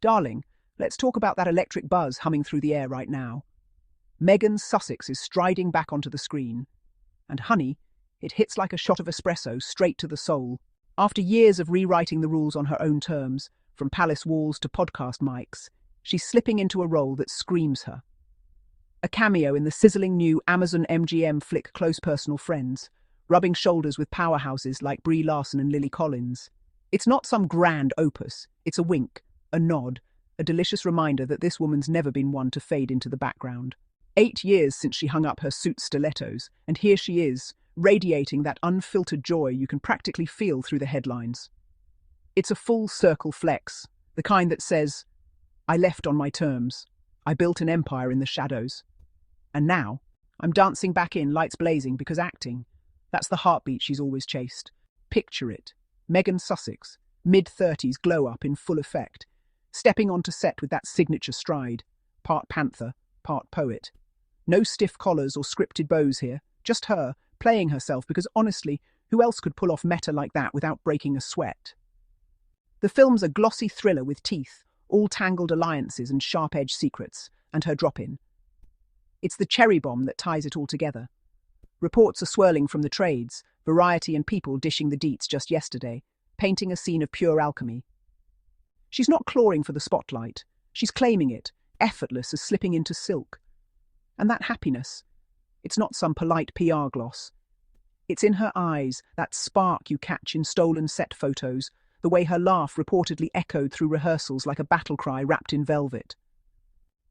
Darling, let's talk about that electric buzz humming through the air right now. Meghan Sussex is striding back onto the screen. And honey, it hits like a shot of espresso straight to the soul. After years of rewriting the rules on her own terms, from palace walls to podcast mics, she's slipping into a role that screams her. A cameo in the sizzling new Amazon MGM flick Close Personal Friends, rubbing shoulders with powerhouses like Brie Larson and Lily Collins. It's not some grand opus, it's a wink, a nod, a delicious reminder that this woman's never been one to fade into the background. 8 years since she hung up her suit stilettos, and here she is, radiating that unfiltered joy you can practically feel through the headlines. It's a full circle flex, the kind that says, I left on my terms. I built an empire in the shadows. And now, I'm dancing back in, lights blazing, because acting, that's the heartbeat she's always chased. Picture it. Meghan Sussex, mid-30s glow-up in full effect, stepping onto set with that signature stride, part panther, part poet. No stiff collars or scripted bows here, just her, playing herself, because honestly, who else could pull off meta like that without breaking a sweat? The film's a glossy thriller with teeth, all tangled alliances and sharp-edged secrets, and her drop-in. It's the cherry bomb that ties it all together. Reports are swirling from the trades, Variety and People dishing the deets just yesterday, painting a scene of pure alchemy. She's not clawing for the spotlight, she's claiming it, effortless as slipping into silk. And that happiness, it's not some polite PR gloss. It's in her eyes, that spark you catch in stolen set photos, the way her laugh reportedly echoed through rehearsals like a battle cry wrapped in velvet.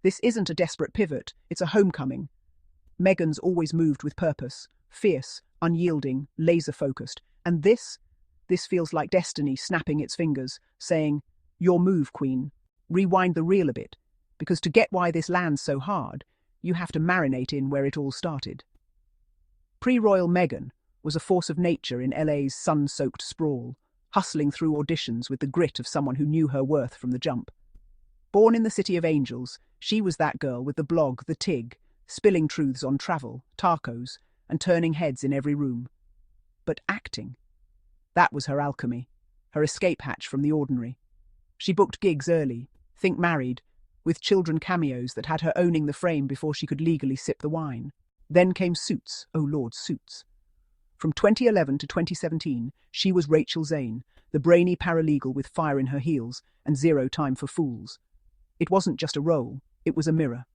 This isn't a desperate pivot, it's a homecoming. Meghan's always moved with purpose, fierce, unyielding, laser-focused, and this feels like destiny snapping its fingers, saying, your move, Queen. Rewind the reel a bit, because to get why this lands so hard, you have to marinate in where it all started. Pre-royal Meghan was a force of nature in LA's sun-soaked sprawl, hustling through auditions with the grit of someone who knew her worth from the jump. Born in the City of Angels, she was that girl with the blog, the TIG, spilling truths on travel, tacos, and turning heads in every room. But acting, that was her alchemy, her escape hatch from the ordinary. She booked gigs early, think married, with children cameos that had her owning the frame before she could legally sip the wine. Then came Suits, oh Lord, Suits. From 2011 to 2017, she was Rachel Zane, the brainy paralegal with fire in her heels and zero time for fools. It wasn't just a role, it was a mirror.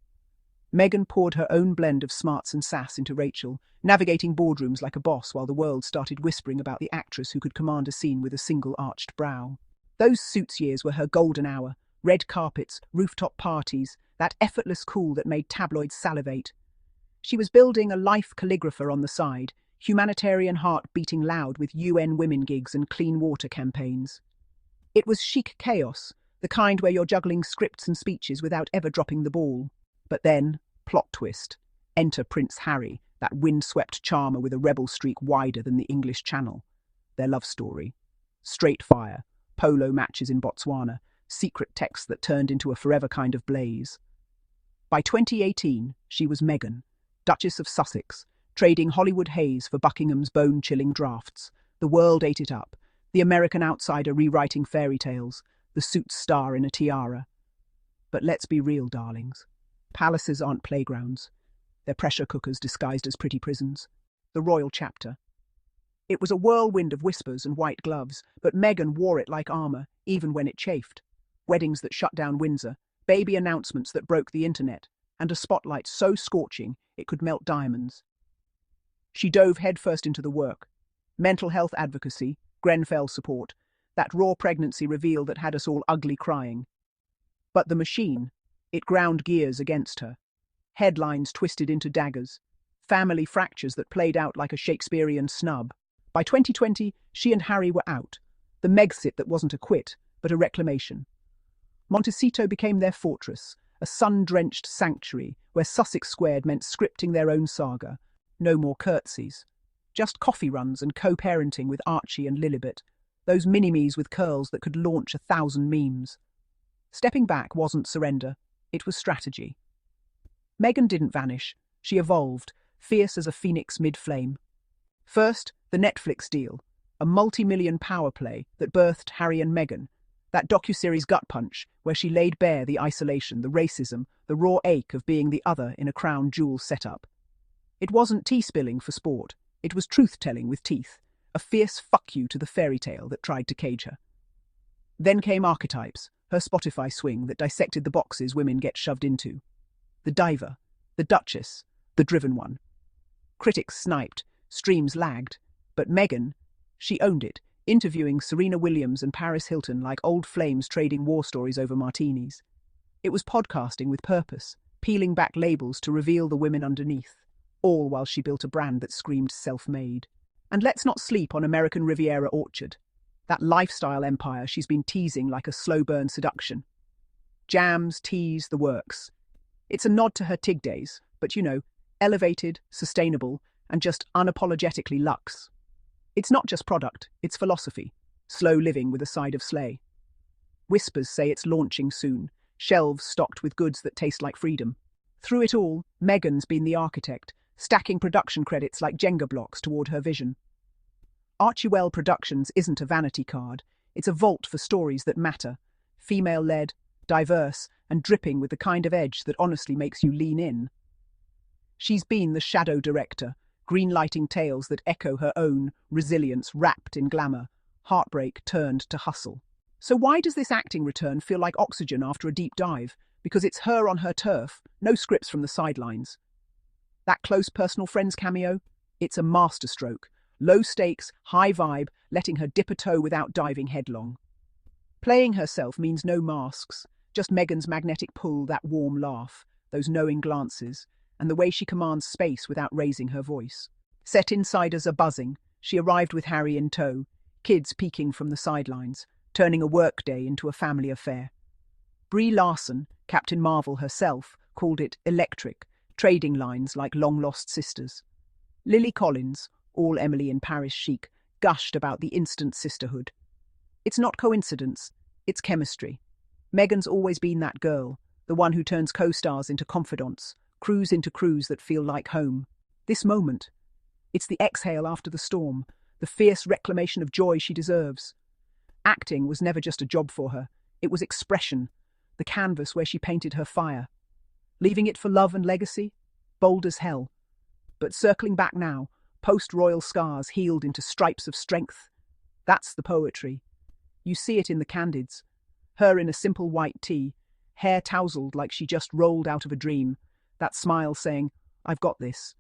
Meghan poured her own blend of smarts and sass into Rachel, navigating boardrooms like a boss while the world started whispering about the actress who could command a scene with a single arched brow. Those Suits years were her golden hour. Red carpets, rooftop parties, that effortless cool that made tabloids salivate. She was building a life calligrapher on the side, humanitarian heart beating loud with UN women gigs and clean water campaigns. It was chic chaos, the kind where you're juggling scripts and speeches without ever dropping the ball. But then, plot twist, enter Prince Harry, that windswept charmer with a rebel streak wider than the English Channel. Their love story. Straight fire, polo matches in Botswana, secret texts that turned into a forever kind of blaze. By 2018, she was Meghan, Duchess of Sussex, trading Hollywood haze for Buckingham's bone-chilling drafts. The world ate it up, the American outsider rewriting fairy tales, the Suits star in a tiara. But let's be real, darlings. Palaces aren't playgrounds. They're pressure cookers disguised as pretty prisons. The royal chapter. It was a whirlwind of whispers and white gloves, but Meghan wore it like armor, even when it chafed. Weddings that shut down Windsor, baby announcements that broke the internet, and a spotlight so scorching it could melt diamonds. She dove headfirst into the work. Mental health advocacy, Grenfell support, that raw pregnancy reveal that had us all ugly crying. But the machine, it ground gears against her. Headlines twisted into daggers, family fractures that played out like a Shakespearean snub. By 2020, she and Harry were out, the Megxit that wasn't a quit, but a reclamation. Montecito became their fortress, a sun-drenched sanctuary where Sussex Squared meant scripting their own saga. No more curtsies. Just coffee runs and co-parenting with Archie and Lilibet, those mini-me's with curls that could launch 1,000 memes. Stepping back wasn't surrender, it was strategy. Meghan didn't vanish, she evolved, fierce as a phoenix mid-flame. First, the Netflix deal, a multi-million power play that birthed Harry and Meghan, That docuseries Gut Punch, where she laid bare the isolation, the racism, the raw ache of being the other in a crown jewel setup. It wasn't tea-spilling for sport. It was truth-telling with teeth, a fierce fuck you to the fairy tale that tried to cage her. Then came Archetypes, her Spotify swing that dissected the boxes women get shoved into. The diver, the duchess, the driven one. Critics sniped, streams lagged, but Meghan, she owned it, interviewing Serena Williams and Paris Hilton like old flames trading war stories over martinis. It was podcasting with purpose, peeling back labels to reveal the women underneath, all while she built a brand that screamed self-made. And let's not sleep on American Riviera Orchard, that lifestyle empire she's been teasing like a slow-burn seduction. Jams, teas, the works. It's a nod to her TIG days, but elevated, sustainable, and just unapologetically luxe. It's not just product, it's philosophy, slow living with a side of slay. Whispers say it's launching soon, shelves stocked with goods that taste like freedom. Through it all, Meghan's been the architect, stacking production credits like Jenga blocks toward her vision. Archewell Productions isn't a vanity card, it's a vault for stories that matter, female-led, diverse, and dripping with the kind of edge that honestly makes you lean in. She's been the shadow director, green-lighting tales that echo her own resilience wrapped in glamour, heartbreak turned to hustle. So why does this acting return feel like oxygen after a deep dive? Because it's her on her turf, no scripts from the sidelines. That close personal friends cameo? It's a masterstroke. Low stakes, high vibe, letting her dip a toe without diving headlong. Playing herself means no masks, just Meghan's magnetic pull, that warm laugh, those knowing glances, and the way she commands space without raising her voice. Set insiders are buzzing. She arrived with Harry in tow, kids peeking from the sidelines, turning a workday into a family affair. Brie Larson, Captain Marvel herself, called it electric, trading lines like long-lost sisters. Lily Collins, all Emily in Paris chic, gushed about the instant sisterhood. It's not coincidence, it's chemistry. Meghan's always been that girl, the one who turns co-stars into confidants, crews into crews that feel like home. This moment, it's the exhale after the storm, the fierce reclamation of joy she deserves. Acting was never just a job for her, it was expression, the canvas where she painted her fire. Leaving it for love and legacy? Bold as hell. But circling back now, post-royal scars healed into stripes of strength. That's the poetry. You see it in the candids. Her in a simple white tee, hair tousled like she just rolled out of a dream, that smile saying, "I've got this."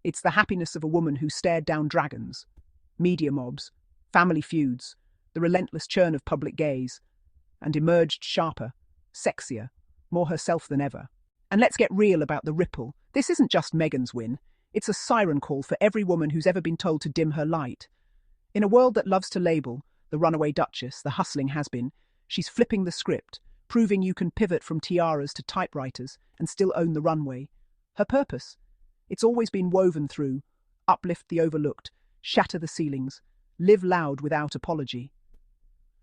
It's the happiness of a woman who stared down dragons, media mobs, family feuds, the relentless churn of public gaze, and emerged sharper, sexier, more herself than ever. And let's get real about the ripple. This isn't just Meghan's win. It's a siren call for every woman who's ever been told to dim her light. In a world that loves to label, the runaway duchess, the hustling has-been, she's flipping the script, proving you can pivot from tiaras to typewriters and still own the runway. Her purpose? It's always been woven through uplift the overlooked, shatter the ceilings, live loud without apology.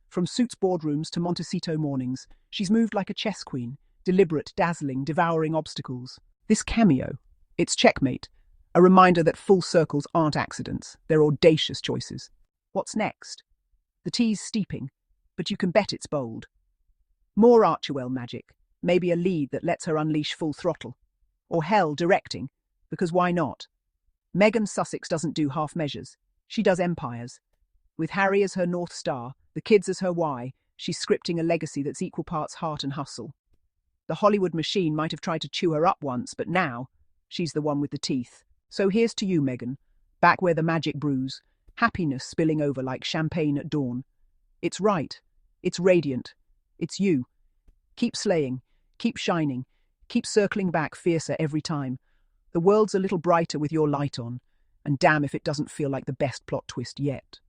From Suits boardrooms to Montecito mornings, she's moved like a chess queen, deliberate, dazzling, devouring obstacles. This cameo, it's checkmate, a reminder that full circles aren't accidents, they're audacious choices. What's next? The tea's steeping, but you can bet it's bold. More Archewell magic, maybe a lead that lets her unleash full throttle. Or hell, directing, because why not? Meghan Sussex doesn't do half measures, she does empires. With Harry as her North Star, the kids as her why, she's scripting a legacy that's equal parts heart and hustle. The Hollywood machine might have tried to chew her up once, but now, she's the one with the teeth. So here's to you, Meghan, back where the magic brews, happiness spilling over like champagne at dawn. It's right, it's radiant, it's you. Keep slaying, keep shining, keep circling back fiercer every time. The world's a little brighter with your light on, and damn if it doesn't feel like the best plot twist yet.